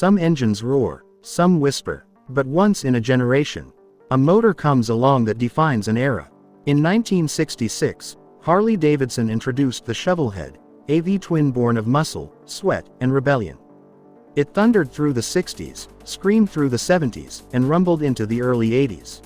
Some engines roar, some whisper, but once in a generation, a motor comes along that defines an era. In 1966, Harley-Davidson introduced the Shovelhead, a V-twin born of muscle, sweat, and rebellion. It thundered through the 60s, screamed through the 70s, and rumbled into the early 80s.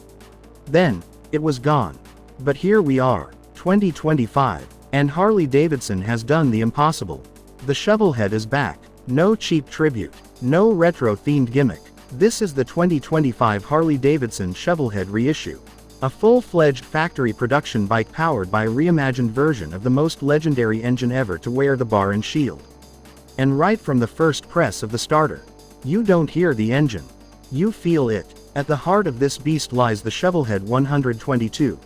Then, it was gone. But here we are, 2025, and Harley-Davidson has done the impossible. The Shovelhead is back. No cheap tribute, no retro-themed gimmick. This is the 2025 Harley-Davidson Shovelhead reissue. A full-fledged factory production bike powered by a reimagined version of the most legendary engine ever to wear the bar and shield. And right from the first press of the starter, you don't hear the engine. You feel it. At the heart of this beast lies the Shovelhead 122.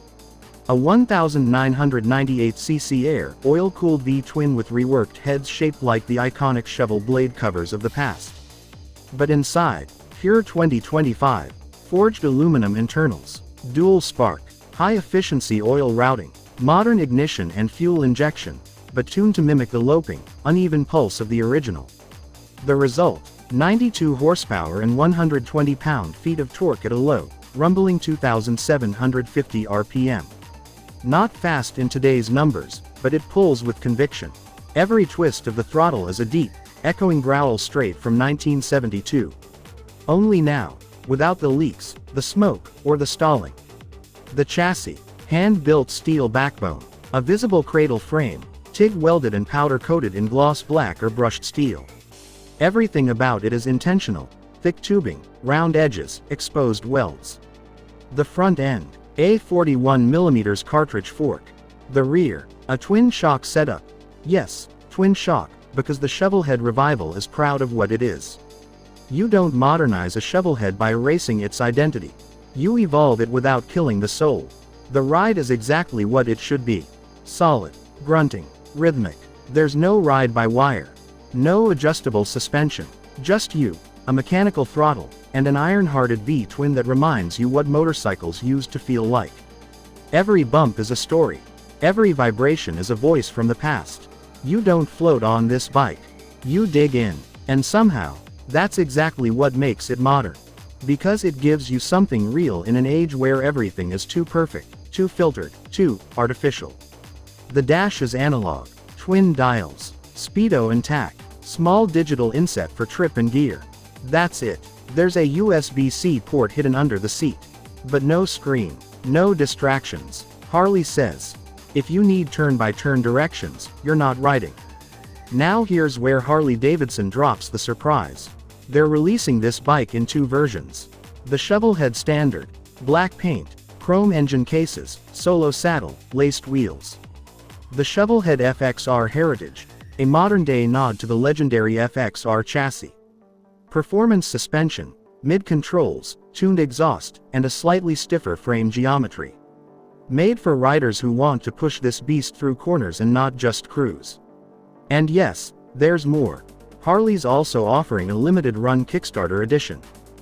A 1998cc air, oil-cooled V-twin with reworked heads shaped like the iconic shovel blade covers of the past. But inside, pure 2025, forged aluminum internals, dual spark, high-efficiency oil routing, modern ignition and fuel injection, but tuned to mimic the loping, uneven pulse of the original. The result, 92 horsepower and 120 pound-feet of torque at a low, rumbling 2,750 RPM. Not fast in today's numbers, but it pulls with conviction. Every twist of the throttle is a deep, echoing growl straight from 1972. Only now, without the leaks, the smoke, or the stalling. The chassis, hand-built steel backbone, a visible cradle frame, TIG welded and powder-coated in gloss black or brushed steel. Everything about it is intentional: thick tubing, round edges, exposed welds. The front end, a 41mm cartridge fork. The rear, a twin shock setup. Yes, twin shock, because the Shovelhead revival is proud of what it is. You don't modernize a Shovelhead by erasing its identity. You evolve it without killing the soul. The ride is exactly what it should be. Solid, grunting, rhythmic. There's no ride-by-wire. No adjustable suspension. Just you, a mechanical throttle, and an iron-hearted V-twin that reminds you what motorcycles used to feel like. Every bump is a story. Every vibration is a voice from the past. You don't float on this bike. You dig in. And somehow, that's exactly what makes it modern. Because it gives you something real in an age where everything is too perfect, too filtered, too artificial. The dash is analog, twin dials, speedo and tack, small digital inset for trip and gear. That's it. There's a USB-C port hidden under the seat. But no screen, no distractions. Harley says, if you need turn-by-turn directions, you're not riding. Now here's where Harley-Davidson drops the surprise. They're releasing this bike in two versions. The Shovelhead Standard, black paint, chrome engine cases, solo saddle, laced wheels. The Shovelhead FXR Heritage, a modern-day nod to the legendary FXR chassis. Performance suspension, mid-controls, tuned exhaust, and a slightly stiffer frame geometry. Made for riders who want to push this beast through corners and not just cruise. And yes, there's more. Harley's also offering a limited-run Kickstarter edition.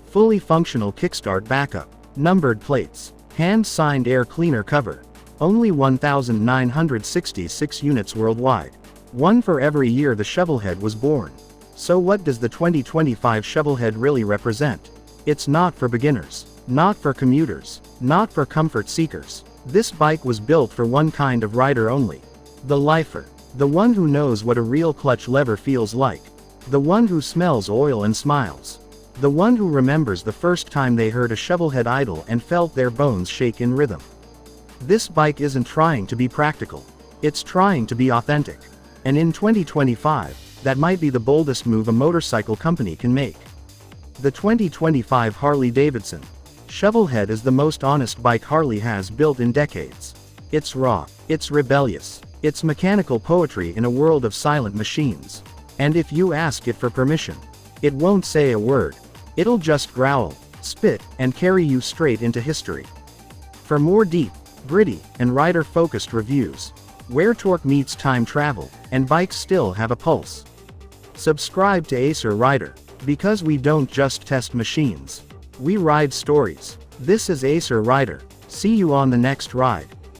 Fully functional kickstart backup, numbered plates, hand-signed air cleaner cover. Only 1,966 units worldwide. One for every year the Shovelhead was born. So what does the 2025 Shovelhead really represent? It's not for beginners, not for commuters, not for comfort seekers. This bike was built for one kind of rider only. The lifer. The one who knows what a real clutch lever feels like. The one who smells oil and smiles. The one who remembers the first time they heard a Shovelhead idle and felt their bones shake in rhythm. This bike isn't trying to be practical. It's trying to be authentic. And in 2025, that might be the boldest move a motorcycle company can make. The 2025 Harley-Davidson Shovelhead is the most honest bike Harley has built in decades. It's raw, it's rebellious, it's mechanical poetry in a world of silent machines. And if you ask it for permission, it won't say a word. It'll just growl, spit, and carry you straight into history. For more deep, gritty, and rider-focused reviews, where torque meets time travel, and bikes still have a pulse. Subscribe to Acer Rider, because we don't just test machines. We ride stories. This is Acer Rider. See you on the next ride.